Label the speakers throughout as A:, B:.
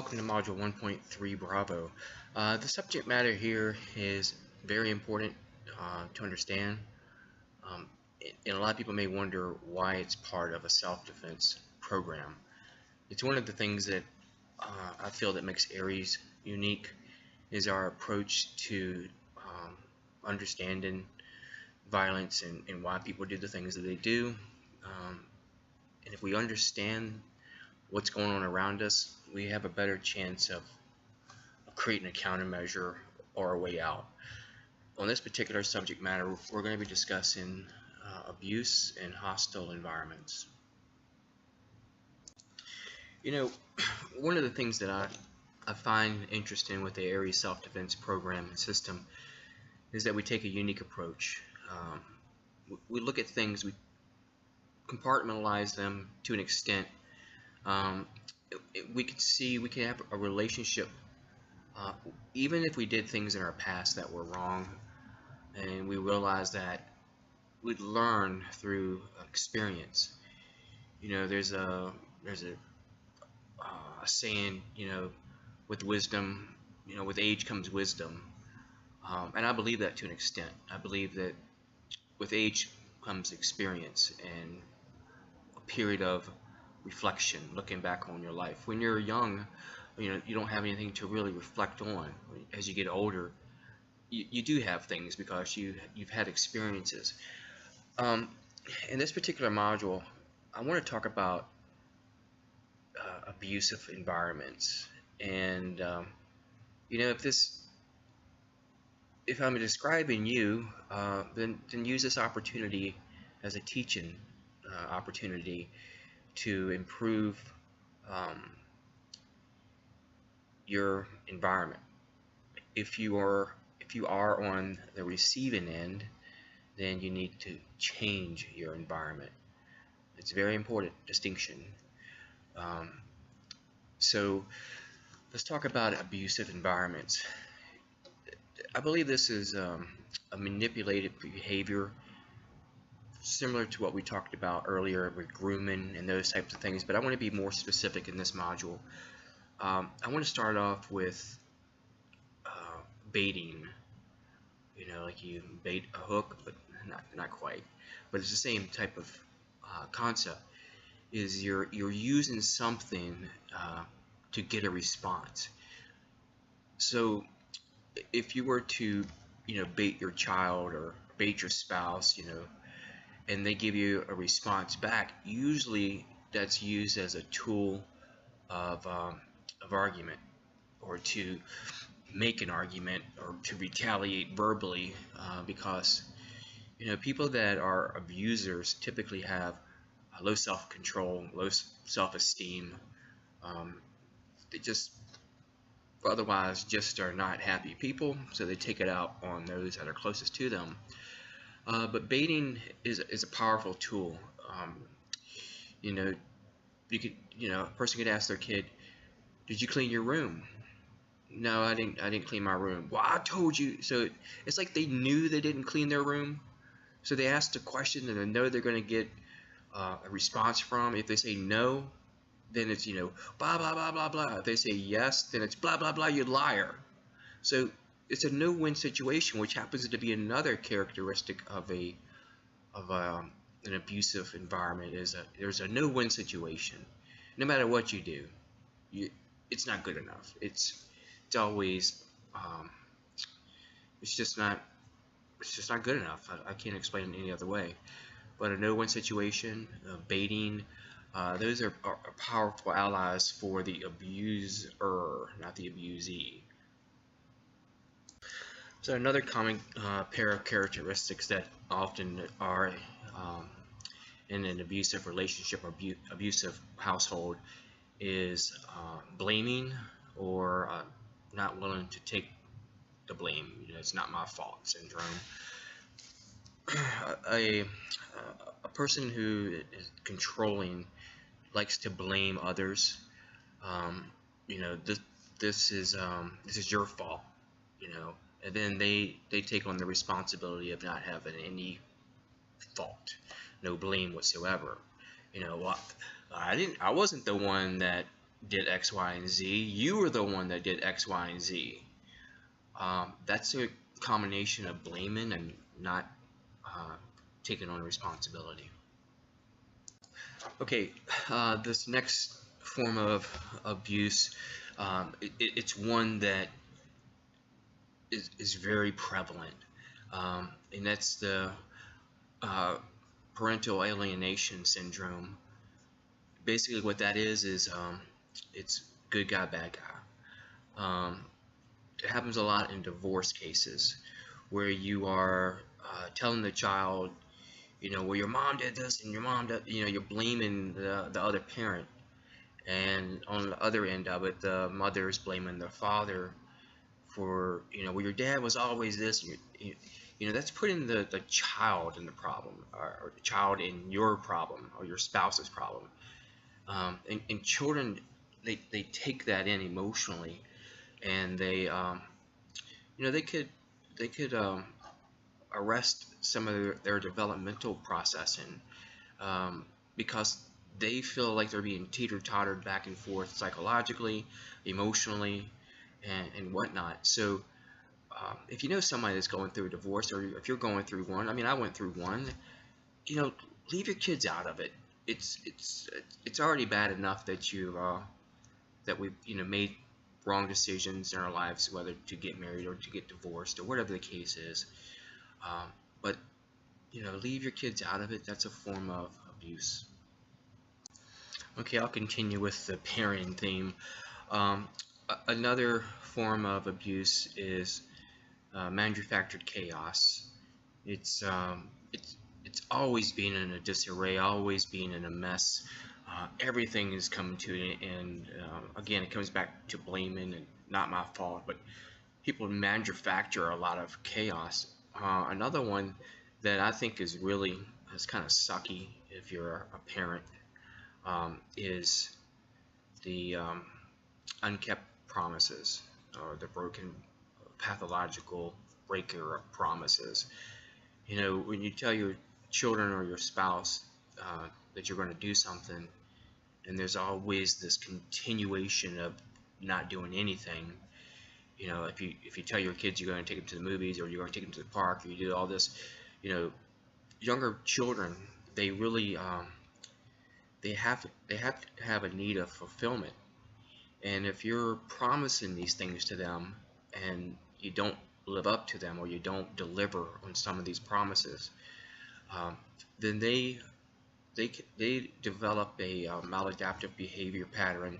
A: welcome to Module 1.3 Bravo. The subject matter here is very important to understand, and a lot of people may wonder why it's part of a self-defense program. It's one of the things that I feel that makes Aries unique is our approach to understanding violence and why people do the things that they do. And if we understand what's going on around us, we have a better chance of creating a countermeasure or a way out. On this particular subject matter, we're going to be discussing abuse in hostile environments. You know, one of the things that I find interesting with the Aries self-defense program and system is that we take a unique approach. We look at things, we compartmentalize them to an extent. We can have a relationship even if we did things in our past that were wrong, and we realize that we'd learn through experience. You know, there's a saying, you know, with wisdom, you know, with age comes wisdom, and I believe that to an extent. I believe that with age comes experience and a period of reflection, looking back on your life. When you're young, you know, you don't have anything to really reflect on. As you get older, you do have things because you've had experiences. In this particular module, I want to talk about abusive environments, and you know, if I'm describing you, then use this opportunity as a teaching opportunity to improve your environment. If you are on the receiving end, then you need to change your environment. It's a very important distinction. So let's talk about abusive environments. I believe this is a manipulated behavior, similar to what we talked about earlier with grooming and those types of things, but I want to be more specific in this module. I want to start off with baiting. You know, like you bait a hook, but not quite. But it's the same type of concept. Is you're using something to get a response. So if you were to, you know, bait your child or bait your spouse, you know, and they give you a response back, usually that's used as a tool of argument, or to make an argument, or to retaliate verbally, because, you know, people that are abusers typically have low self-control, low self-esteem. They just otherwise just are not happy people, so they take it out on those that are closest to them. But baiting is a powerful tool. You know, a person could ask their kid, "Did you clean your room?" "No, I didn't clean my room." "Well, I told you." So it's like they knew they didn't clean their room, so they asked a question that they know they're going to get a response from. If they say no, then it's, you know, blah blah blah blah blah. If they say yes, then it's blah blah blah, you liar. So it's a no-win situation, which happens to be another characteristic of an abusive environment. There's a no-win situation. No matter what you do, it's not good enough. It's always it's just not good enough. I can't explain it any other way. But a no-win situation, baiting, those are powerful allies for the abuser, not the abusee. So another common pair of characteristics that often are in an abusive relationship or abusive household is blaming, or not willing to take the blame. You know, it's not my fault syndrome. A person who is controlling likes to blame others. You know, this is your fault. You know, and then they take on the responsibility of not having any fault, no blame whatsoever. You know, well, I wasn't the one that did X, Y, and Z. You were the one that did X, Y, and Z. That's a combination of blaming and not uh, taking on responsibility. Okay, this next form of abuse, it's one that is very prevalent, and that's the uh, parental alienation syndrome. Basically, what that is it's good guy, bad guy. It happens a lot in divorce cases where you are telling the child, well, your mom did this and your mom did, you're blaming the other parent. And on the other end of it, the mother is blaming the father for, well, your dad was always this. And that's putting the child in the problem, or the child in your problem, or your spouse's problem. And children, they take that in emotionally, and they could arrest some of their developmental processing, because they feel like they're being teeter-tottered back and forth psychologically, emotionally, and whatnot. So if you know somebody that's going through a divorce, or if you're going through one, I mean, I went through one, leave your kids out of it. It's already bad enough that we've made wrong decisions in our lives, whether to get married or to get divorced or whatever the case is. But leave your kids out of it. That's a form of abuse. Okay, I'll continue with the parenting theme. Another form of abuse is manufactured chaos. It's always being in a disarray, always being in a mess. Everything is coming to an end. Again, it comes back to blaming and not my fault, but people manufacture a lot of chaos. Another one that I think is kind of sucky if you're a parent, is the unkept promises, or the broken, pathological breaker of promises. When you tell your children or your spouse that you're going to do something, and there's always this continuation of not doing anything. If you tell your kids you're going to take them to the movies, or you're going to take them to the park, or you do all this, younger children, they really they have to have a need of fulfillment. And if you're promising these things to them and you don't live up to them, or you don't deliver on some of these promises, then they develop a maladaptive behavior pattern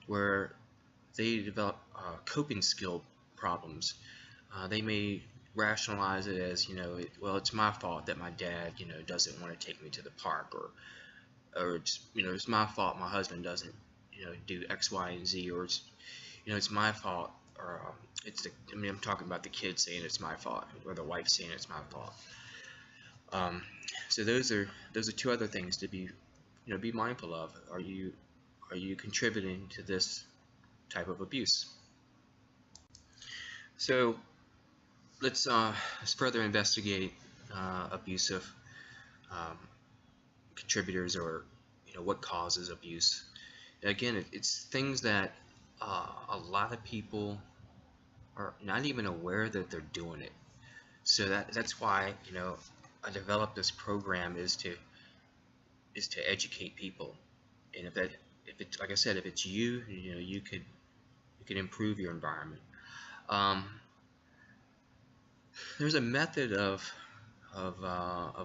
A: where they develop coping skill problems. They may rationalize it as, well, it's my fault that my dad, doesn't want to take me to the park, or it's my fault my husband doesn't, do X, Y, and Z, or it's my fault, or I'm talking about the kid saying it's my fault, or the wife saying it's my fault. So those are two other things to be mindful of. Are you contributing to this type of abuse? So let's further investigate abusive contributors, or what causes abuse. Again, it's things that a lot of people are not even aware that they're doing it. So that's why I developed this program, is to educate people. And if it's like I said, if it's you could improve your environment. There's a method of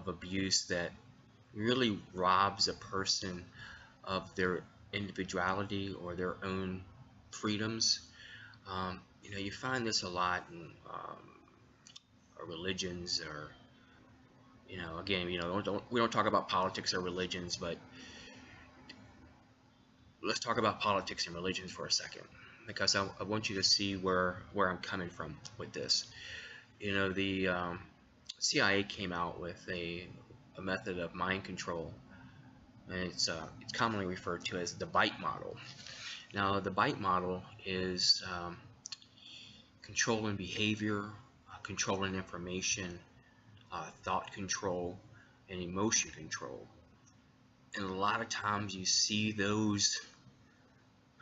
A: abuse that really robs a person of their individuality or their own freedoms. You find this a lot in religions, or again, we don't talk about politics or religions, but let's talk about politics and religions for a second, because I want you to see where I'm coming from with this. The CIA came out with a method of mind control, and it's commonly referred to as the B.I.T.E model. Now, the B.I.T.E model is controlling behavior, controlling information, thought control, and emotion control. And a lot of times you see those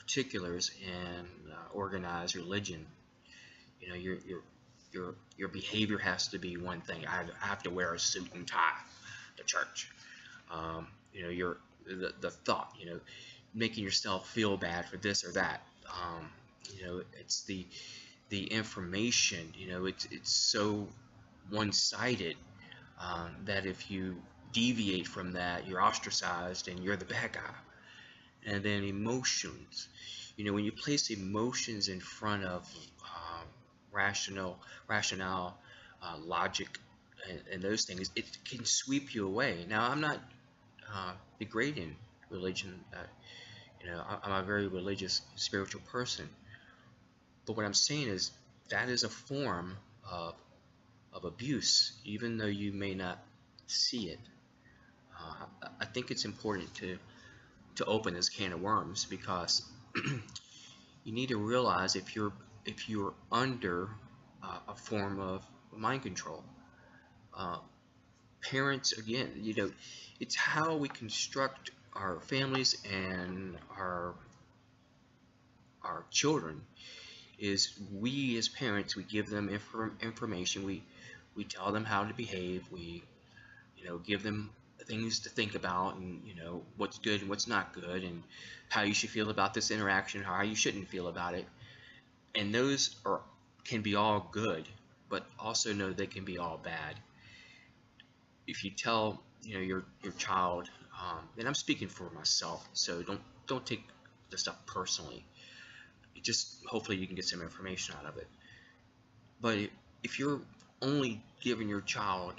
A: particulars in organized religion. You know, your behavior has to be one thing. I have to wear a suit and tie to church. You know, the thought. You know, making yourself feel bad for this or that. You know, it's the information. You know, it's so one-sided that if you deviate from that, you're ostracized and you're the bad guy. And then emotions. You know, when you place emotions in front of rationale, logic, and those things, it can sweep you away. Now, I'm not degrading religion. You know, I'm a very religious, spiritual person. But what I'm saying is that is a form of abuse, even though you may not see it. I think it's important to open this can of worms because you need to realize if you're under a form of mind control. Uh, Parents, again, you know, it's how we construct our families and our children. Is we as parents, we give them information, we tell them how to behave, we, you know, give them things to think about, and you know what's good and what's not good, and how you should feel about this interaction, how you shouldn't feel about it. And those are can be all good, but also know they can be all bad. If you tell, you know, your child, and I'm speaking for myself, so don't take the stuff personally. It just hopefully you can get some information out of it. But if you're only giving your child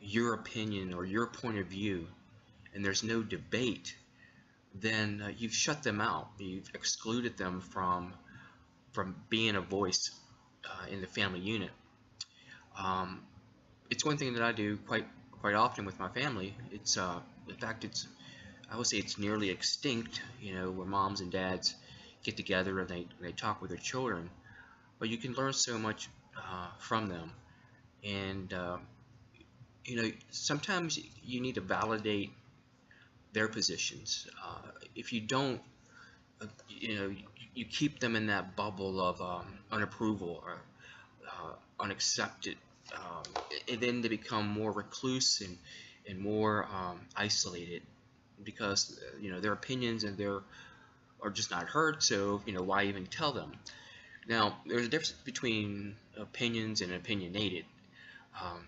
A: your opinion or your point of view, and there's no debate, then you've shut them out. You've excluded them from being a voice in the family unit. Um, it's one thing that I do quite often with my family. It's in fact it's I would say it's nearly extinct. You know, where moms and dads get together and they talk with their children, but you can learn so much from them. And you know, sometimes you need to validate their positions. If you don't, you know, you keep them in that bubble of unapproval or unaccepted, and then they become more recluse and more isolated because you know their opinions and their are just not heard. So you know, why even tell them? Now, there's a difference between opinions and opinionated, um,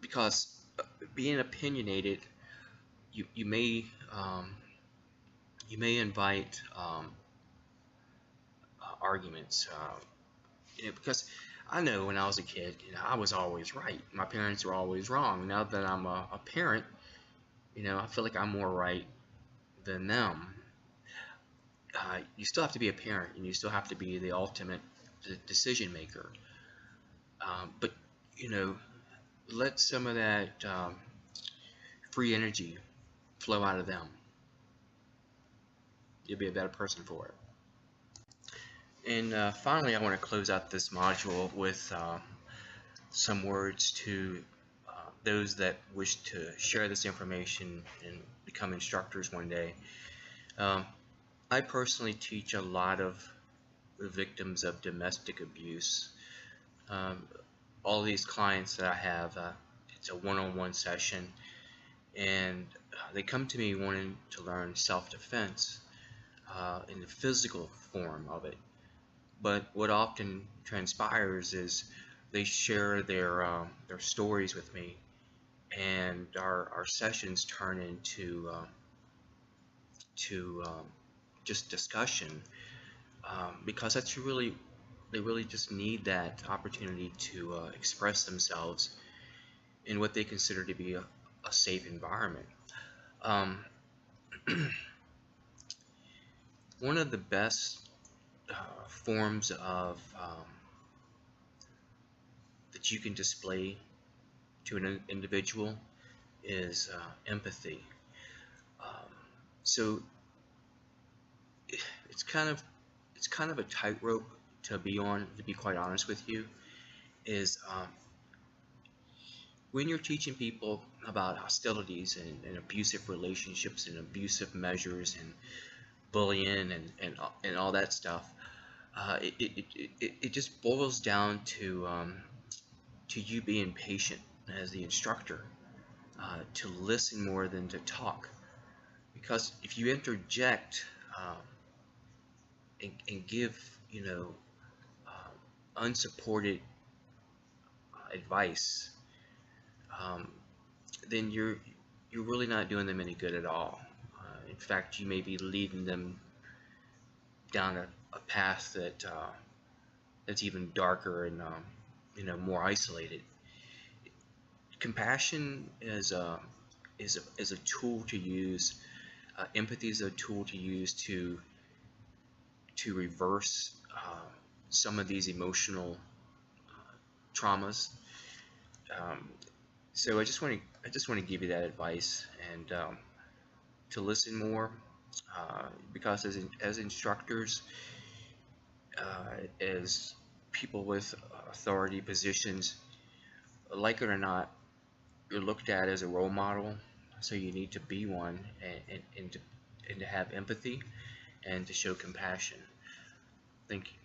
A: because being opinionated, you may you may invite arguments. You know, because I know when I was a kid, you know, I was always right. My parents were always wrong. Now that I'm a parent, you know, I feel like I'm more right than them. You still have to be a parent, and you still have to be the ultimate decision maker. But you know, let some of that free energy flow out of them. You'll be a better person for it. And finally, I want to close out this module with some words to those that wish to share this information and become instructors one day. I personally teach a lot of victims of domestic abuse. All these clients that I have, it's a one-on-one session, and they come to me wanting to learn self-defense in the physical form of it. But what often transpires is they share their stories with me, and our sessions turn into just discussion, because that's really they really just need that opportunity to express themselves in what they consider to be a safe environment. Um, One of the best forms of that you can display to an individual is empathy. Um, so it's kind of a tightrope to be on. To be quite honest with you, is when you're teaching people about hostilities and abusive relationships and abusive measures and bullying and all that stuff. It just boils down to you being patient as the instructor, to listen more than to talk. Because if you interject and give, unsupported advice, um, then you're really not doing them any good at all. In fact, you may be leading them down a path that's even darker and more isolated. Compassion is a tool to use. Empathy is a tool to use to reverse some of these emotional traumas. Um, so I just want to give you that advice, and to listen more, because as instructors, as people with authority positions, like it or not, you're looked at as a role model. So you need to be one, and to have empathy and to show compassion. Thank you.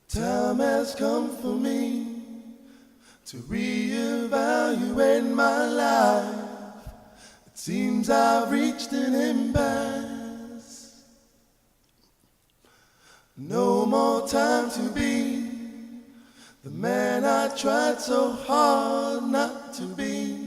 B: Time has come for me to reevaluate my life. It seems I've reached an impasse. No more time to be the man I tried so hard not to be.